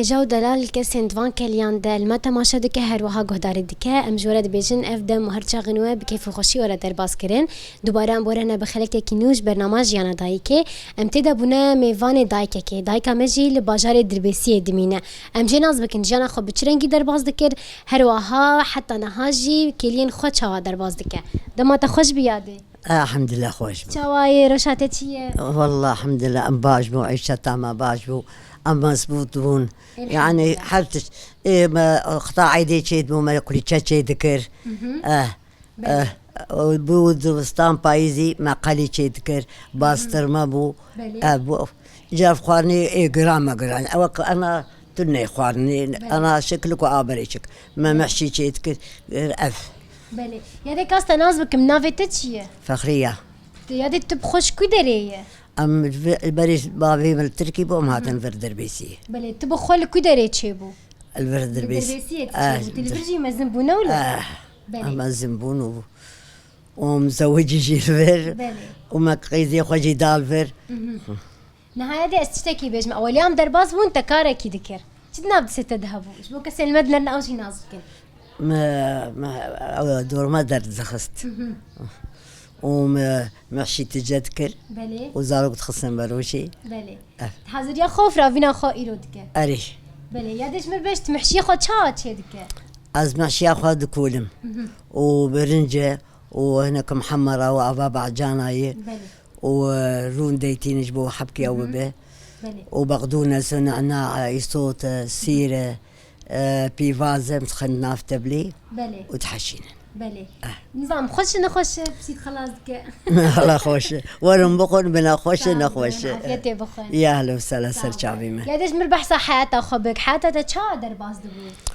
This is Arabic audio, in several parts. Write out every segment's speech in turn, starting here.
هجاو دلال كسين دوان كليان دل ما تماشا دكه هر وها گهدار دكه ام جورد بيجن اف دم هر چاغنوه بكيف خوشي ولا درباس کرن دوباره ام بورنا بخلك كينوش برنامج یانا دایکه ام تدا بونه میوان دایکه که دایکا مجی لباجار دربسی دمینه ام جناز بکن جانا خو بچرنگی درباز دکر هر وها حتى نهاجي كلين خو چاوا درباز دکه دما تا خوش بیاده الحمد لله خوش چاواي روشاته چیه والله الحمد لله ام باجبو عيشتها ما باجبو ام مزبوطون يعني حالتش إيه ما قطاع يدي شيء بو ما كل شيء ذكر بود وستان بايزي ما قالي شيء ذكر باستر ما بو بو جاف خوارني إيه جرام جرام أنا تني خوارني أنا شكلك وآبريشك ما محشي شيء ذكر أف بله یادی کاست ناز بکم ناویت چیه فخرية یادی تو بخوش کدریه ام بريس بابي من التركي بو هاتن فردربيسي بله تو بخول کدری چی بو الفردربيسي تلفزيون مزن بونه ولا أما زنبون ومزوجي جيلفر وما قيزي خوجي دالفر نهاية دي استشتكي بيجم أول يوم درباز وانت كاركي ذكر جدنا بدي ستذهبوا إيش بو كسل المدلة أو شي نازكن ما دور ما درت زخست وما محشي تجذكر بلي وزارك تخصم بروشي بلي حاضر يا خوف رافينا خو إيرو ذكر أريش بلي يادش مربشت محشي خو تشات شي ذكر از محشي أخو دكولم وبرنجة وهناك محمرة وأباب عجاناي بلي ورون ديتين جبو حبكي أو به وبقدونس ونعناع يصوت سيرة بيفازة متخن نافته بلي بلي وتحشين بلي نظام خوش نخوش بسيط خلاص ذكر الله خوش ورم بقول بنا خوش نخوش عافيتي بخير يا أهلا وسهلا سرچاوي ما يادش مربح صح حياته خبك حياته تشا درباز دبو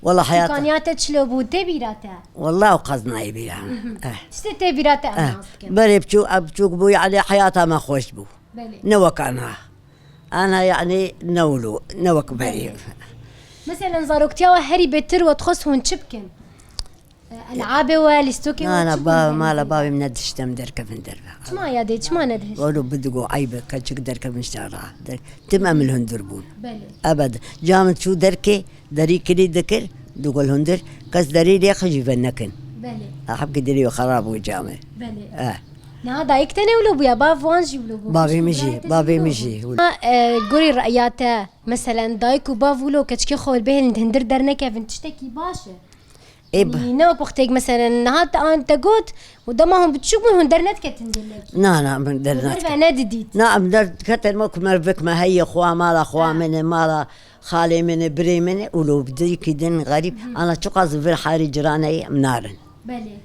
والله حياته إمكانياته شلو تبيراته والله وقصنا يبيع شتي تبيراته أنا بري بشوك بو يعني حياتها ما خوش بو نوك أنا يعني نوك بري مثلا زاروكتيا هري بتر وتخص هون شبكن العابه والستوكي انا بابا مالا بابي مندش تم دركب دربه ما يا ديت ما ندهش قالوا بدقوا عيبه كاتشك دركب مشتارع تم امل هندربون بلي ابدا جامت شو دركي دري كلي ذكر دقول هندر كاس دري لي خجي فنكن بلي احب قدري خراب وجامع بلي نا دايك تاني ولو بيا باب وانجي ولو بابي مشي قولي رأياته مثلا دايك وباف ولو كاتشكي خول بهن هندر درنك فين تشتكي باشا يعني نوك وقتك مثلا نهات أنت قلت ودمهم بتشوفوا من درنت كتندلك لا من درنت أنا دديت نعم درت كتر مكمل بك ما هي أخوة مالا أخوة من مالا خالي من بري من ولو بدي كدن غريب أنا شقاز في الحاري جراني منارن بلي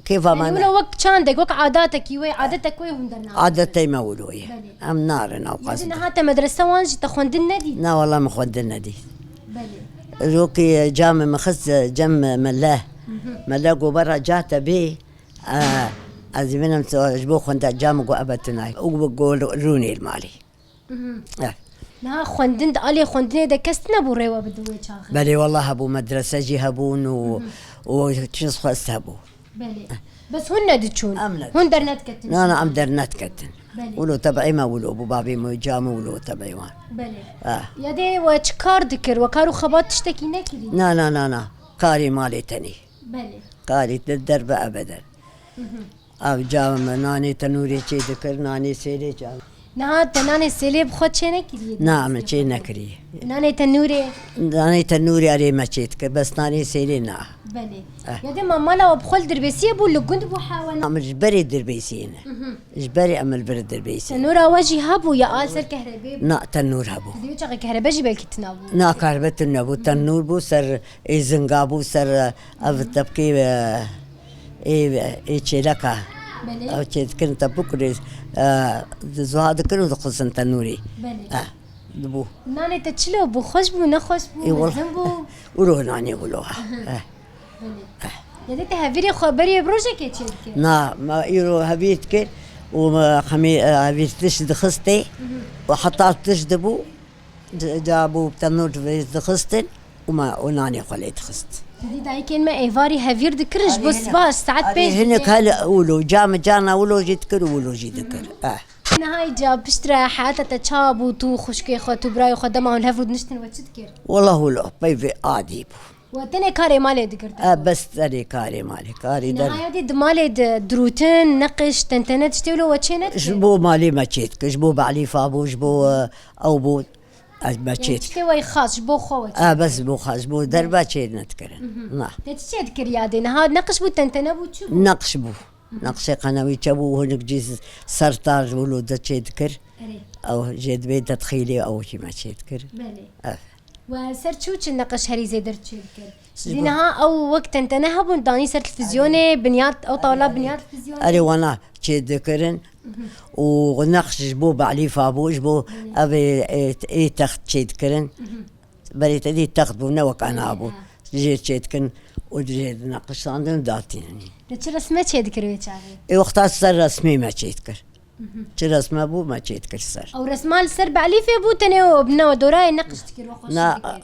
كيف ما يعني ولو وقت شاندك وقت عاداتك يوي عادتك وي هم درنا عادتي ما ولوي أم نارن أو قصد نهات مدرسة وانجي تخوندن ندي لا والله ما خودن ندي بلي روكي جام مخز جم ملاه برا جات بي أزمنهم تجبو خندا جام جو أبتناي وبقول روني المالي لا خوندن علي خوندن ده كستنا بوريوا بدوي شاخ بلي والله أبو مدرسة جهبون وتشنص خاص هبو بلي بس هن دتشون هن درنت كتن أنا أم درنت كتن ولو تبعي ما ولو أبو بابي ما جام ولو تبعي وان بلي يا دي واتشكار ذكر وكارو خبات تشتكي نكري لا كاري مالي تاني بلي كاري الدرب أبدا أو جام ناني تنوري شيء ذكر ناني سيري جام نهات ناني سيلي بخد شيء نكري نعم شيء نكري ناني تنوري عليه ما شيء بس ناني سيري نا بلي يا دي ماما لو بخل دربيسي بقول لك كنت بحاول نعم جبري دربيسين جبري أمل برد دربيسين تنورا وجه هبو يا آل سر كهرباء نا تنور هبو ديو شغل كهرباء جبل كتنابو نا كهرباء تنابو تنور بو سر إزنقابو سر أفتبكي إيه لك أو شيء كنت بكرة زهاد كانوا تقصن تنوري دبو ناني تشلو بو خوش بو نخوش بو زنبو وروه ناني ولوها يا هافيري خبري بروجك يتشكل نا ما يرو هبيتك وما خمي هبيت تشد خستي وحطات تشدبو جابو بتنور في خستن وما وناني خليت خست دي داي كان ما ايفاري هافير ذكرش بس باش ساعات بيج هناك هلا ولو جانا ولو جيت كر ولو جيت كر نهاي جاب بشترى حياتها تشاب وتو خشكي خو تبراي خو دما الهفود نشتن وتشتكر والله لا بيفي عادي وتني كاري مالي ذكرت بس تري كاري مالي كاري در نهاية دي مالي دروتن نقش تنتنت تشتولو وتشينت جبو مالي ما تشيتك جبو بعلي فابو جبو او بو ما تشيتك تشتوي خاص بو خو بس بو خاص بو دربا تشيت نتكرن نعم تشتكر يا دي نهار نقش بو تنتنه بو تشو نقش بو نقش قنوي تشبو هناك جيز سرطار ولود تشيتكر او جد بيت تدخيلي او شي ما تشيتكر بلي وسر تشوتش النقش هري زي درت تشيتكر زينها او وقت انت نهبون داني سر تلفزيوني بنيات او طاوله بنيات تلفزيوني اري وانا تشيتكرن ونقش جبو بعلي فابو جبو ابي اي تخت تشيتكرن بريت دي تخت بو نوك انا ابو جيت تشيتكن وجيت نقش عندهم داتيني رسمه تشيتكر ويتشاري اي وقتها سر رسمي ما تشيتكر رسمه بو ما تشيتكر سر او رسمال سر بعلي في بو تنو بنو دوراي نقش تكر وخش نا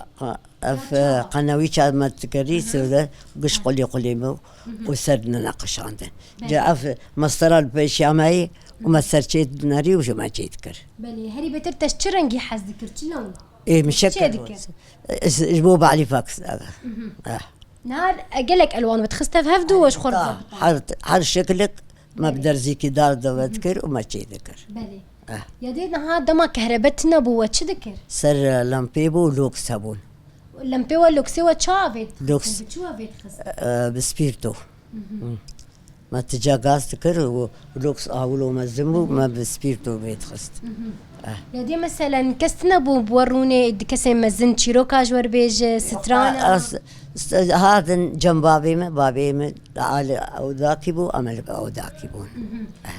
في قنويش ما تكريس ولا قش قولي مو وسرنا نقش عندنا جاء في مسطرة البيشامي وما سرشيت ناري وشو ما تشيتكر بلي هري بتر تشرنجي حز ذكر شلون ايه مشكل جبوب علي فاكس نهار اقلك الوان بتخستها في هفدو واش خرطه حر شكلك ما بدر زيكي دار بذكر وما تشيتكر بلي يا دي نهار دما كهربتنا بو واتش ذكر سر لامبيبو لوكس هبون لامبي واللوكسي وتشافيت لوكس بتشوفيت خست بسبيرتو ما تجا غاز تكر ولوكس اولو مزمو ما بسبيرتو بيت خست يا دي مثلا كستنا بوروني كسي مزن تشيروكا جور بيج سترانا هذا جنب بابي ما او ذاكبو عمل او ذاكبون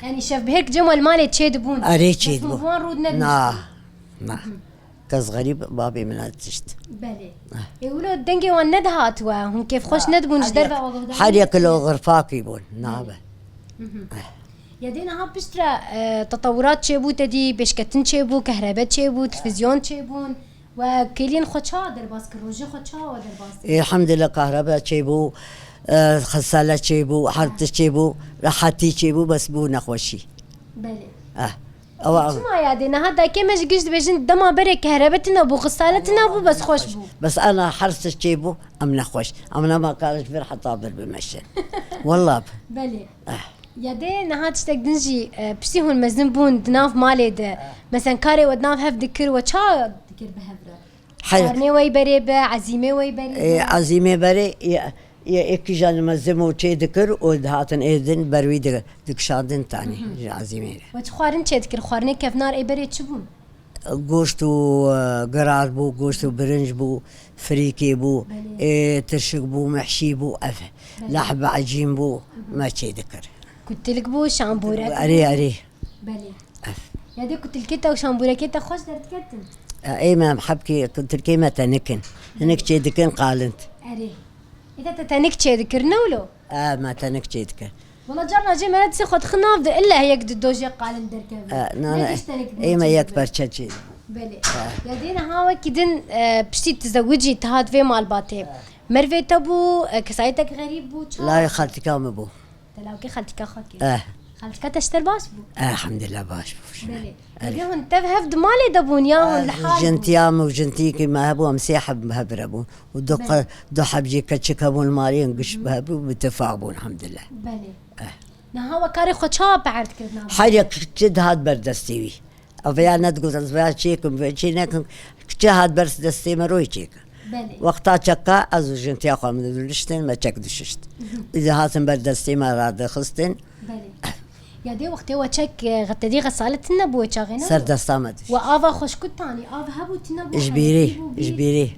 يعني شاف بهيك جمل مالي تشيدبون اري تشيدبو وين رودنا نا كاس غريب بابي من تشت بلي يقولوا الدنجي والندهات وهم كيف خوش ندبون جدربا وغدا حاليا كلو غرفاكي بون نابه يا دينا ها بشترى تطورات شيبو تدي بشكتن شيبو كهرباء شيبو تلفزيون شيبون وكلين خوشا درباس كروجي خوشا ودرباس الحمد لله كهرباء شيبو خسالة شيبو حرت شيبو راحتي شيبو بس بو نخوشي بلي او شو يا دينا هذا كيما جيش بيجن دما بري كهربتنا بو غسالتنا بو بس خوش بو بس انا حرت شيبو ام نخوش انا ما كانش فرحه طابر بمشي والله بلي يا دي نهات شتك دنجي بشتي هون مزنبون دناف مالي مثلا كاري ودناف هف دكر وشا دكر بهبرة حرني وي بري عزيمة وي بري عزيمة بري يا إكجان مزمو شيء ذكر ودهاتن إذن بروي دك شادن تاني عزيمة وتخارن شيء ذكر خارني كيف نار إيه بري تشبون گوشتو قرار بو گوشتو برنج بو فريكي بو ترشق بو محشي بو لحب عجين بو ما شيء ذكر كنت لك بو شامبورك أري بلي يا دي كنت لكيتا وشامبوركيتا خوش درت كتن اي ما محبكي كنت الكيمة تنكن هنك شي دكن قالنت أري إذا تتنك شي ذكر نولو ما تنك شي دكن والله جرنا جي ما نتسي خد خناف إلا هيك دوجي قالن دركب نانا اي ما يكبر شي بلي يا دينا هاو كدن بشتي تزوجي تهاد في مال باتي مرفي تبو كسايتك غريب بو لا يا خالتي كام بو تلاوكي خالتك اخوكي خالتك تشتر باش بو الحمد لله باش بو بلي اليوم تفهف دمالي دبون ياهن لحال جنتيام وجنتيكي ما هبو مسيحة بهبربون ودق دحب جي كتشكبون مالين قش بهبو بتفاقبون الحمد لله بلي نهاوا كاري خوشا بعد كذا حاجة جد هاد بردستيوي أفيانا تقول أزبيا شيكم في شينكم كجهاد برس دستي مروي شيك وقتها شكا أزو جنتي أخوة من دولشتن ما شك دششت إذا هاتن بردستي ما راد خستن يا دي وقتي وشك غتدي غسالتنا بو تشاغينا سر دستامد وآفا خوش كتاني آفا هبو تنبو إجبيري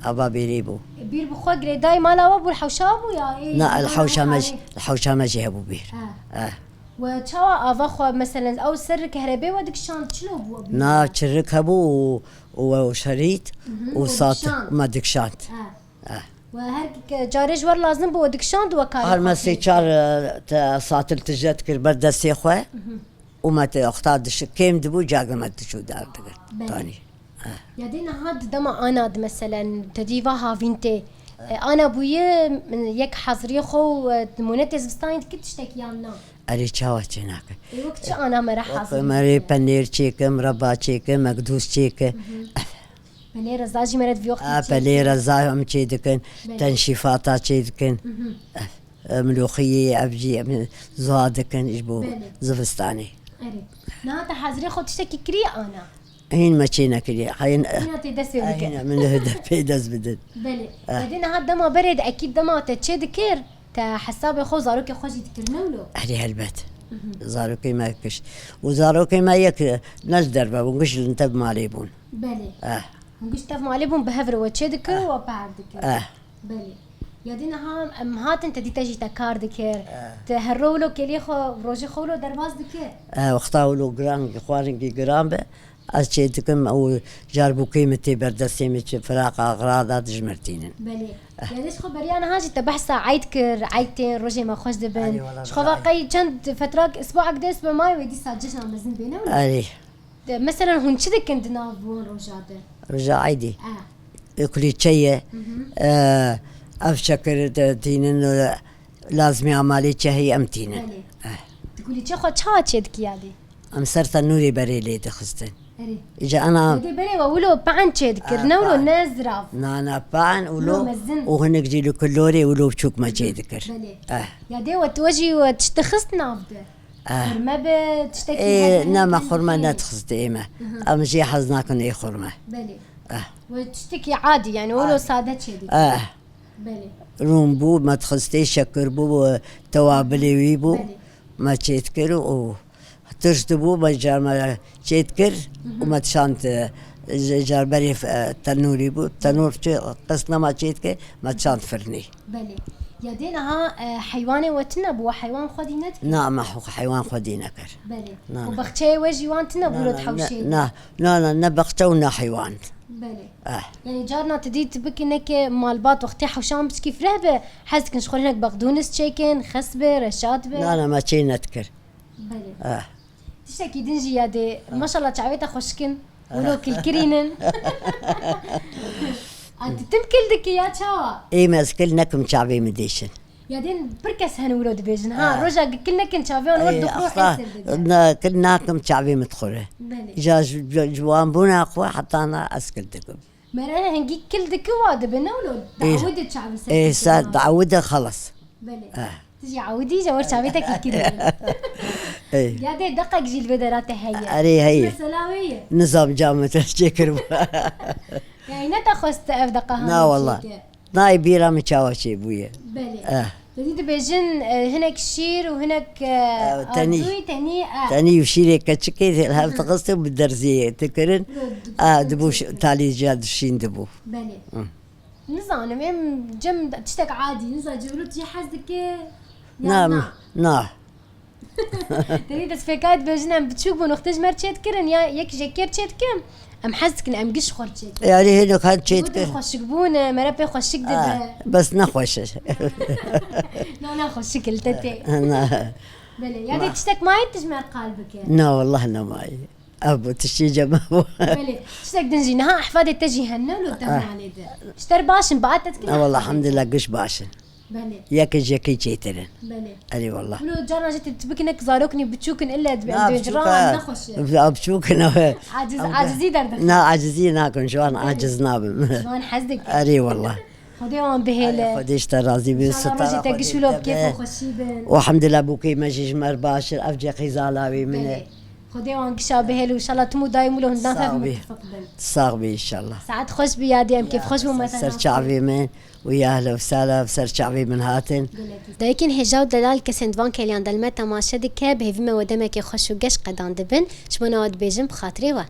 أبا بيري بو بير بخوا قريداي مالا وابو الحوشابو يا إيه لا الحوشامج يهبو بير وشوا آفا خوا مثلا أو سر كهرباء ودك شانت شلو بو نا تشرك هبو وشريط وصات ما دك شانت وهرك جارج ور لازم بو دك شانت وكاي هالمسي شار صات التجات كر بردسي خوا وما تختار كيم دبو جاغ ما تشو دار تاني يا دينا هاد دما انا مثلا تديفا هافينتي انا بويا من يك حظري خو مونتي زبستاني كنت تشتكي يامنا اري چاوا چناك وقت شو انا مرة حاضر مري بنير چيك مربى چيك مقدوس چيك بنير زاجي مرت في وقت بنير زاهم چي دكن تنشيفاتا چي دكن ملوخية ابجي زوادكن يجبو زفستاني اري نهاتا حاضري خود تشتكي كري انا هين ما چينا كري هين هنا تدسي بك هين من هدا بيدز بدد بله بعدين هاد دما برد اكيد دما تشي دكير تا حساب خو زاروك خوش يتكرنولو هري هالبت زاروكي ما يكش وزاروكي ما يك نزدر ونقش انتب ماليبون بله ونقش تف ماليبون بهفر وتشي دكر وبعد دكر بله يدينا ها هات انت دي تجي تكار دكير تهرولو كلي خو روجي خولو درباز دكير واختاولو جران خوارنجي جران به از چه دکم او جاربو قیمتی بردستی میچ فراق اغراضات جمرتینن بله یادش خو بریان هاجی تبحث عيد كر عيدتين روجي ما خوش دبن شخو واقعي چند فترة اسبوع قد اسبوع ماي ودي ساجشنا مزن بينا اري مثلا هون چه كنت نافون روجاده رجع عيدي كلي چيه افشكر تينن لازم عمالي هي امتينن تقولي چه خو چا چه دكيادي ام سرت نوري بريلي تخستن إجا أنا دي بري وولو بان تشيد كرنولو نازراف نانا بان ولو وهنك جيلو كلوري ولو بشوك ما جيدكر يا دي وتوجي وتشتخص نافده خرمة بتشتكي إيه نعم خرمة نتخص إيمه أم جي حزناكن إيه خرمة بلي وتشتكي عادي يعني ولو سادة تشيدك بلي روم بو ما تخصتي شكر بو توابلي ويبو ما تشيدكر ترشدبو ما جار ما تشيدكر وما تشانت جار بري تنوري بو تنور قصنا ما تشيدكر ما تشانت فرني بلي يا دينها حيواني وتنبو حيوان خدينتك نعم حيوان خدينكر بلي وبختشي وجي وان تنبو لو تحوشي لا نبختونا حيوان بلي يعني جارنا تديت بك انك مالبات وقتي حوشان بس كيف رهبه حاسك نشخل هناك بقدونس تشيكن خسبه رشاتبه لا ما تشي نذكر بلي تشتكي دنجي يا دي ما شاء الله تعويتها خوشكن ولو كرينن انت تمكل دك يا تشاوا اي ماسكل نكم شعبي مديشن يا دين بركس هن ولود بيجن ها رجع كلنا كن شعبيون ورد روح كلنا كم شعبي مدخله جا جوان بونا اخوه حتى انا اسكل دكم مرة هنجي كل دك واد بنا ولود تعودت شعبي ايه صار تعودت خلص بلي تجي عودي جوار شعبيتك كده يا دي دقق جيل بدرات هي اري هي سلاويه نظام جامعة تشكر يعني نتخست افدقها لا والله ناي بيرا متشاوشي بويا بلي بدي بيجن هناك شير وهناك تاني وشيري كتشكي هل تقصت بالدرزية تكرن دبوش تالي جاد شين دبو بلي نزان ميم جم تشتك عادي نزان جبلو تجي حزك نعم نعم تريد فكات بجنم بتشوف بنختج مرتشيت كرن يا يك جكير تشيت كم ام حزك ام قش خرجت يعني هنا كان تشيت كرن خوشكبون مربي خوشك دب بس نخوش لا خوشك التتي بلي يا دي تشتك ما يتجمع قلبك لا والله انا ماي ابو تشي جماعه بلي تشتك دنجي نها احفادي تجي هنولو تهم علي ده اشتر باشن بعتت كده والله الحمد لله قش باشن بلي ياك جاكي تشيترن بلي اي والله لو جانا جيت تبكنك زاروكني بتشوكن الا بجران نخش بشوكن عاجزي دردك لا عاجزين ناكن شلون عاجزنا شلون حزدك اري والله خديهم بهيله خديش ترازي بالستاره تقش ولو كيف وخشيبن والحمد لله بوكي ماجيش مرباشر افجي خزالاوي من خديهم قشا بهيله وان شاء الله تمو دايم له هندافع صاغبي ان شاء الله ساعات خوش بيادي ام كيف خوش مثلا سر شعبي من ويا اهلا وسهلا سر شعبي من هاتن دايكن هجاو دلال كسندوان كليان دلمتا ما شدك بهيفما ودمك خوش وقش قدان دبن شمنا ود بيجم بخاطري